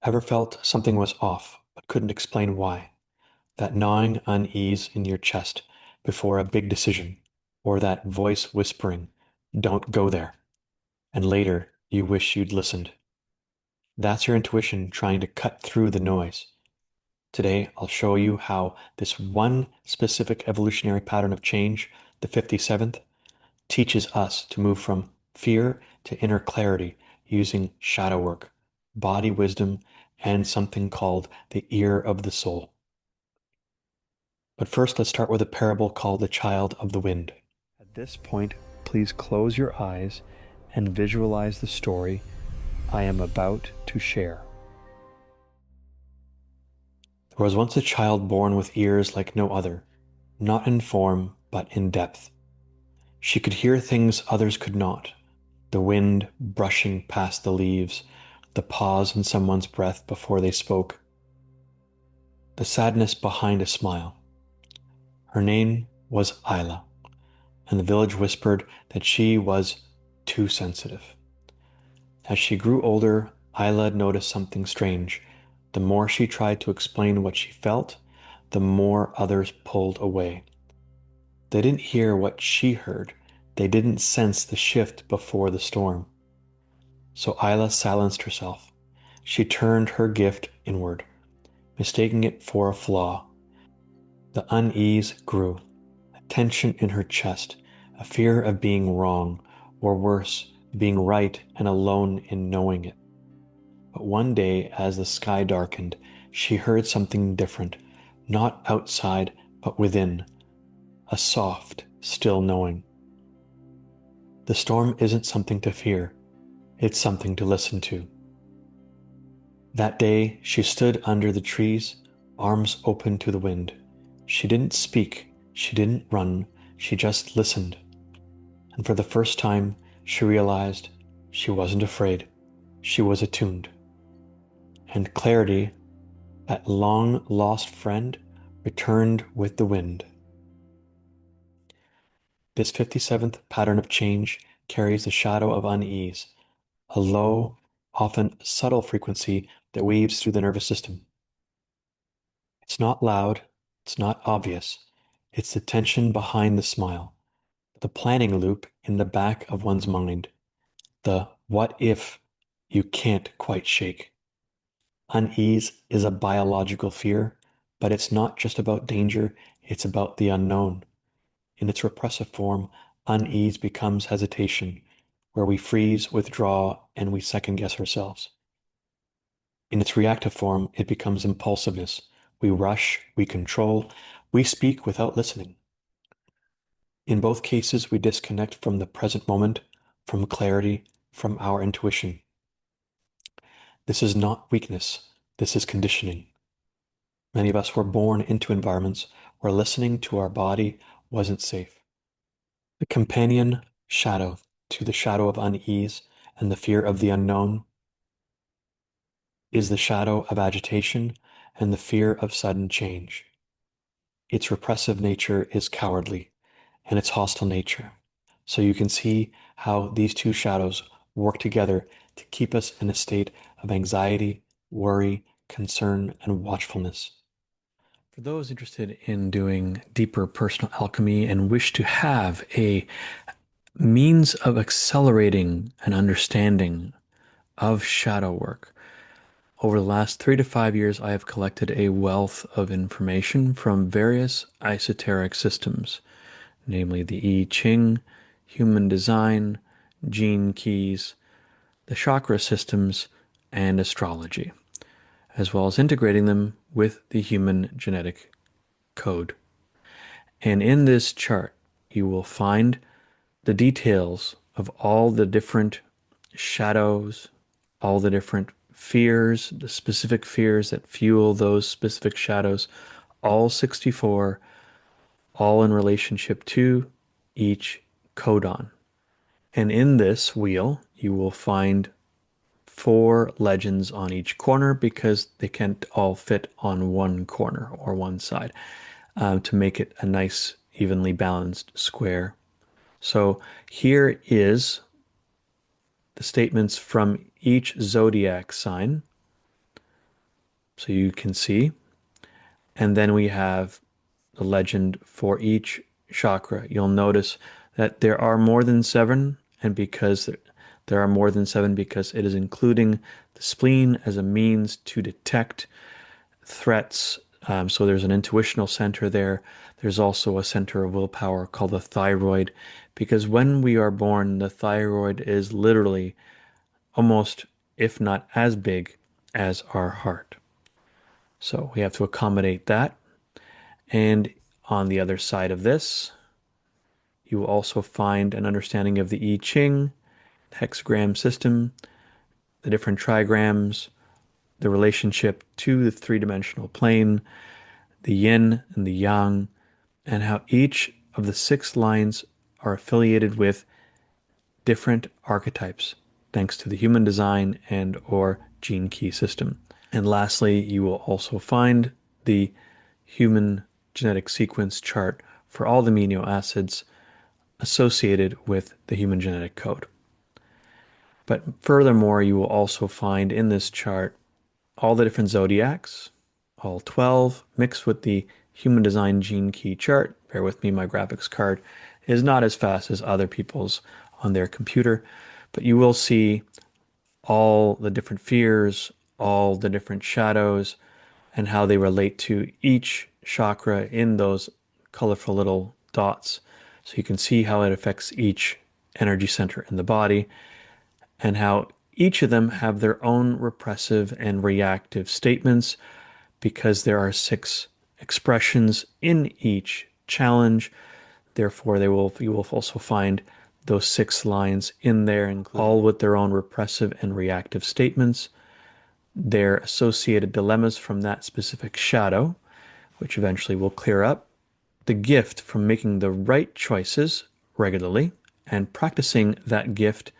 Ever felt something was off, but couldn't explain why? That gnawing unease in your chest before a big decision, or that voice whispering, "Don't go there," and later you wish you'd listened. That's your intuition trying to cut through the noise. Today, I'll show you how this one specific evolutionary pattern of change, the 57th, teaches us to move from fear to inner clarity using shadow work, body wisdom, and something called the ear of the soul. But first, let's start with a parable called The Child of the Wind. At this point, please close your eyes and visualize the story I am about to share. There was once a child born with ears like no other, not in form, but in depth. She could hear things others could not, the wind brushing past the leaves, the pause in someone's breath before they spoke, the sadness behind a smile. Her name was Isla, and the village whispered that she was too sensitive. As she grew older, Isla noticed something strange. The more she tried to explain what she felt, the more others pulled away. They didn't hear what she heard. They didn't sense the shift before the storm. So Isla silenced herself. She turned her gift inward, mistaking it for a flaw. The unease grew, a tension in her chest, a fear of being wrong, or worse, being right and alone in knowing it. But one day, as the sky darkened, she heard something different, not outside, but within, a soft, still knowing. The storm isn't something to fear, it's something to listen to. That day, she stood under the trees, arms open to the wind. She didn't speak, she didn't run, she just listened. And for the first time, she realized she wasn't afraid, she was attuned. And Clairty, that long lost friend, returned with the wind. This 57th pattern of change carries the shadow of unease, a low, often subtle frequency that weaves through the nervous system. It's not loud, it's not obvious, it's the tension behind the smile, the planning loop in the back of one's mind, the what if you can't quite shake. Unease is a biological fear, but it's not just about danger, it's about the unknown. In its repressive form, unease becomes hesitation, where we freeze, withdraw, and we second guess ourselves. In its reactive form, it becomes impulsiveness. We rush, we control, we speak without listening. In both cases, we disconnect from the present moment, from clarity, from our intuition. This is not weakness, this is conditioning. Many of us were born into environments where listening to our body wasn't safe. The companion shadow to the shadow of unease and the fear of the unknown is the shadow of agitation and the fear of sudden change. Its repressive nature is cowardly, and its hostile nature. So you can see how these two shadows work together to keep us in a state of anxiety, worry, concern, and watchfulness. For those interested in doing deeper personal alchemy and wish to have a means of accelerating an understanding of shadow work, over the last 3 to 5 years, I have collected a wealth of information from various esoteric systems, namely the I Ching, human design, gene keys, the chakra systems, and astrology, as well as integrating them with the human genetic code. And in this chart, you will find the details of all the different shadows, all the different fears, the specific fears that fuel those specific shadows, all 64, all in relationship to each codon. And in this wheel, you will find 4 legends on each corner because they can't all fit on one corner or one side to make it a nice, evenly balanced square. So here is the statements from each zodiac sign so you can see. And then we have the legend for each chakra. You'll notice that there are more than seven, and because there are more than seven, because it is including the spleen as a means to detect threats. So there's an intuitional center there. There's also a center of willpower called the thyroid, because when we are born, the thyroid is literally almost, if not as big as our heart. So we have to accommodate that. And on the other side of this, you will also find an understanding of the I Ching, hexagram system, the different trigrams, the relationship to the three-dimensional plane, the yin and the yang, and how each of the six lines are affiliated with different archetypes, thanks to the human design and or gene key system. And lastly, you will also find the human genetic sequence chart for all the amino acids associated with the human genetic code. But furthermore, you will also find in this chart all the different zodiacs, all 12, mixed with the human design gene key chart. Bear with me, my graphics card is not as fast as other people's on their computer, but you will see all the different fears, all the different shadows, and how they relate to each chakra in those colorful little dots. So you can see how it affects each energy center in the body and how each of them have their own repressive and reactive statements because there are six expressions in each challenge. Therefore, you will also find those six lines in there, all with their own repressive and reactive statements, their associated dilemmas from that specific shadow, which eventually will clear up, the gift from making the right choices regularly and practicing that gift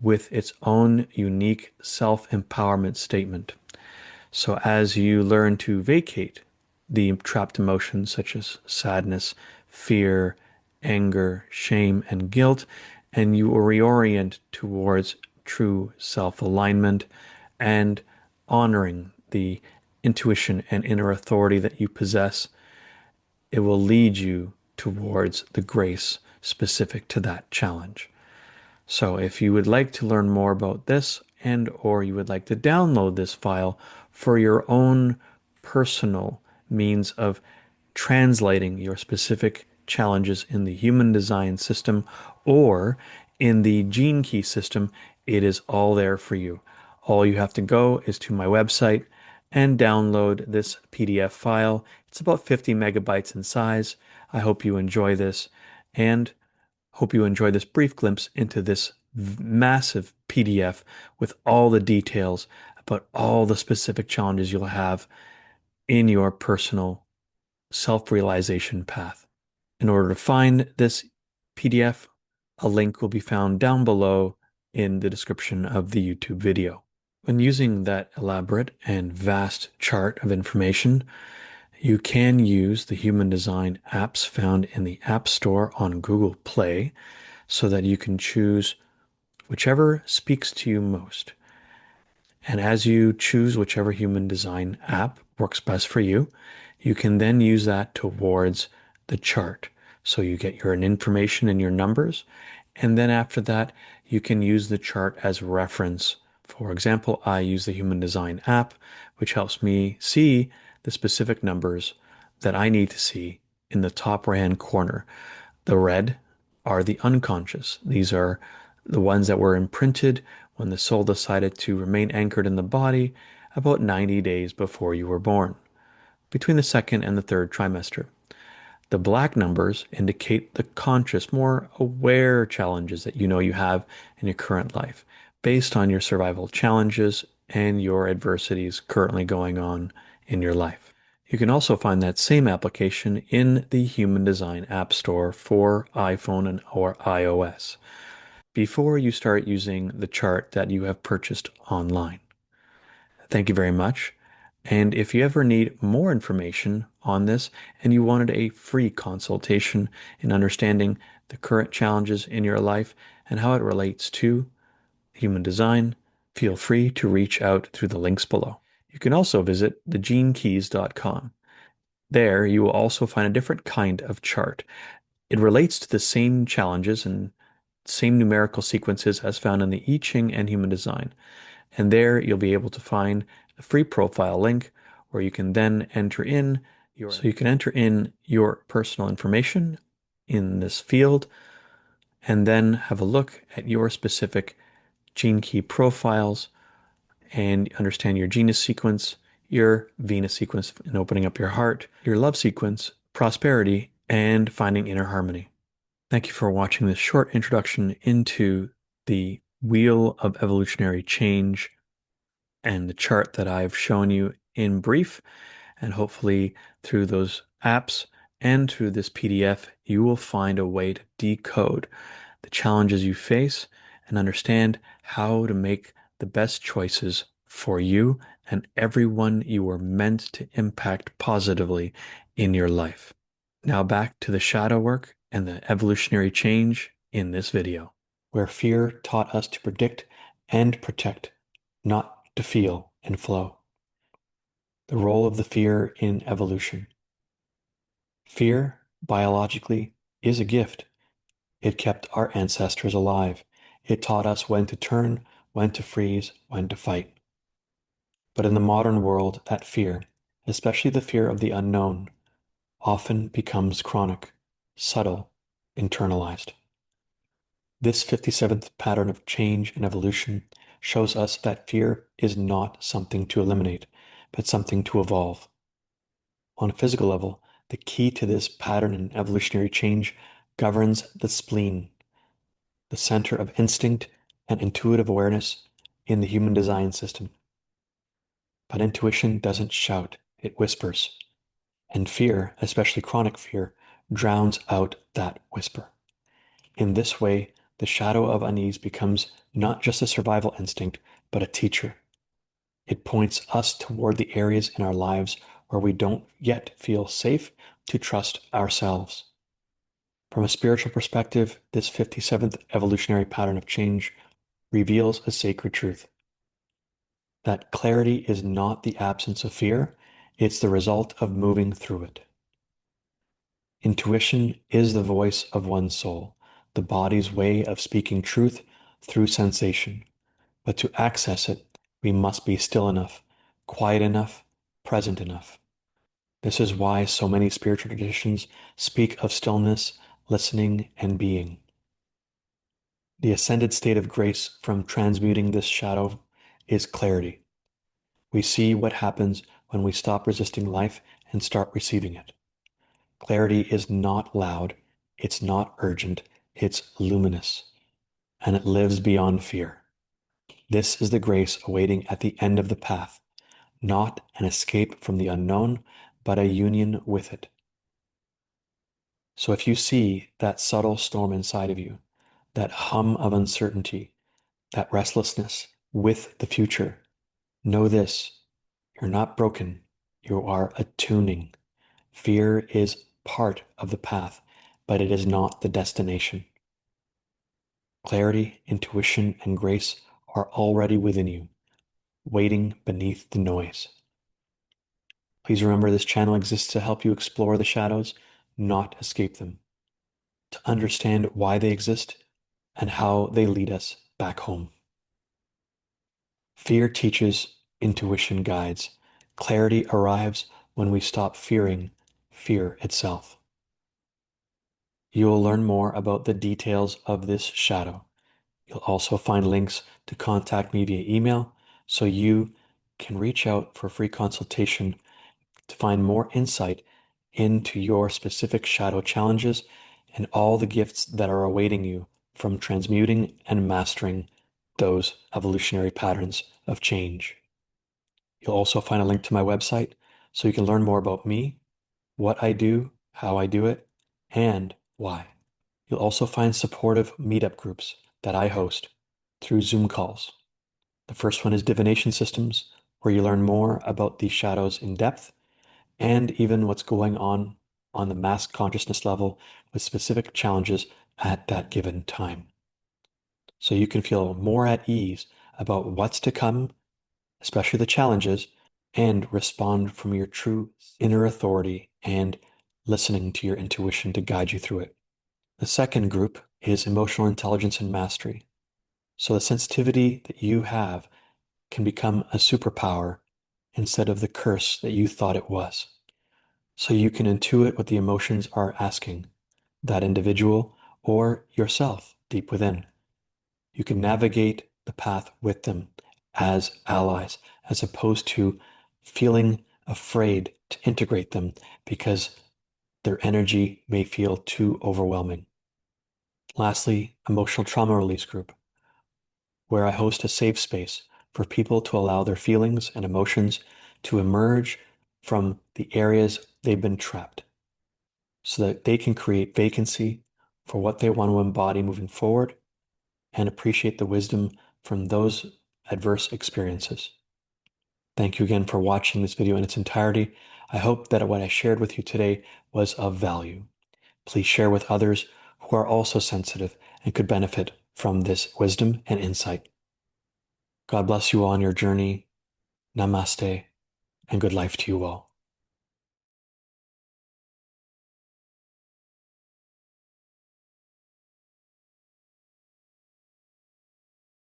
with its own unique self-empowerment statement. So as you learn to vacate the trapped emotions such as sadness, fear, anger, shame, and guilt, and you will reorient towards true self-alignment and honoring the intuition and inner authority that you possess, it will lead you towards the grace specific to that challenge. So if you would like to learn more about this and or you would like to download this file for your own personal means of translating your specific challenges in the human design system or in the gene key system, it is all there for you. All you have to go is to my website and download this PDF file. It's about 50 megabytes in size. I hope you enjoy this and hope you enjoy this brief glimpse into this massive PDF with all the details about all the specific challenges you'll have in your personal self-realization path. In order to find this PDF, a link will be found down below in the description of the YouTube video. When using that elaborate and vast chart of information, you can use the human design apps found in the App Store on Google Play so that you can choose whichever speaks to you most. And as you choose whichever human design app works best for you, you can then use that towards the chart. So you get your information and your numbers. And then after that, you can use the chart as reference. For example, I use the human design app, which helps me see the specific numbers that I need to see in the top right-hand corner. The red are the unconscious. These are the ones that were imprinted when the soul decided to remain anchored in the body about 90 days before you were born, between the second and the third trimester. The black numbers indicate the conscious, more aware challenges that you know you have in your current life, based on your survival challenges and your adversities currently going on in your life. You can also find that same application in the Human Design App Store for iPhone and or iOS before you start using the chart that you have purchased online. Thank you very much. And if you ever need more information on this and you wanted a free consultation in understanding the current challenges in your life and how it relates to human design, feel free to reach out through the links below. You can also visit thegenekeys.com. There, you will also find a different kind of chart. It relates to the same challenges and same numerical sequences as found in the I Ching and Human Design. And there, you'll be able to find a free profile link where you can then enter in your personal information in this field and then have a look at your specific gene key profiles and understand your genus sequence, your Venus sequence in opening up your heart, your love sequence, prosperity, and finding inner harmony. Thank you for watching this short introduction into the Wheel of Evolutionary Change and the chart that I've shown you in brief. And hopefully through those apps and through this PDF, you will find a way to decode the challenges you face and understand how to make the best choices for you and everyone you were meant to impact positively in your life. Now back to the shadow work and the evolutionary change in this video, where fear taught us to predict and protect, not to feel and flow. The role of the fear in evolution. Fear, biologically, is a gift. It kept our ancestors alive. It taught us when to turn, when to freeze, when to fight. But in the modern world, that fear, especially the fear of the unknown, often becomes chronic, subtle, internalized. This 57th pattern of change and evolution shows us that fear is not something to eliminate, but something to evolve. On a physical level, the key to this pattern in evolutionary change governs the spleen, the center of instinct and intuitive awareness in the human design system. But intuition doesn't shout, it whispers. And fear, especially chronic fear, drowns out that whisper. In this way, the shadow of unease becomes not just a survival instinct, but a teacher. It points us toward the areas in our lives where we don't yet feel safe to trust ourselves. From a spiritual perspective, this 57th evolutionary pattern of change reveals a sacred truth. That clarity is not the absence of fear, it's the result of moving through it. Intuition is the voice of one's soul, the body's way of speaking truth through sensation. But to access it, we must be still enough, quiet enough, present enough. This is why so many spiritual traditions speak of stillness, listening, and being. The ascended state of grace from transmuting this shadow is clarity. We see what happens when we stop resisting life and start receiving it. Clarity is not loud, it's not urgent, it's luminous, and it lives beyond fear. This is the grace awaiting at the end of the path, not an escape from the unknown, but a union with it. So if you see that subtle storm inside of you, that hum of uncertainty, that restlessness with the future, know this: you're not broken, you are attuning. Fear is part of the path, but it is not the destination. Clarity, intuition, and grace are already within you, waiting beneath the noise. Please remember this channel exists to help you explore the shadows, not escape them, to understand why they exist and how they lead us back home. Fear teaches, intuition guides. Clarity arrives when we stop fearing fear itself. You will learn more about the details of this shadow. You'll also find links to contact me via email so you can reach out for a free consultation to find more insight into your specific shadow challenges and all the gifts that are awaiting you from transmuting and mastering those evolutionary patterns of change. You'll also find a link to my website so you can learn more about me, what I do, how I do it, and why. You'll also find supportive meetup groups that I host through Zoom calls. The first one is Divination Systems, where you learn more about these shadows in depth and even what's going on the mass consciousness level with specific challenges at that given time. So you can feel more at ease about what's to come, especially the challenges, and respond from your true inner authority and listening to your intuition to guide you through it. The second group is emotional intelligence and mastery. So the sensitivity that you have can become a superpower instead of the curse that you thought it was. So you can intuit what the emotions are asking, that individual or yourself deep within. You can navigate the path with them as allies, as opposed to feeling afraid to integrate them because their energy may feel too overwhelming. Lastly, emotional trauma release group, where I host a safe space for people to allow their feelings and emotions to emerge from the areas they've been trapped so that they can create vacancy for what they want to embody moving forward and appreciate the wisdom from those adverse experiences. Thank you again for watching this video in its entirety. I hope that what I shared with you today was of value. Please share with others who are also sensitive and could benefit from this wisdom and insight. God bless you all on your journey. Namaste, and good life to you all.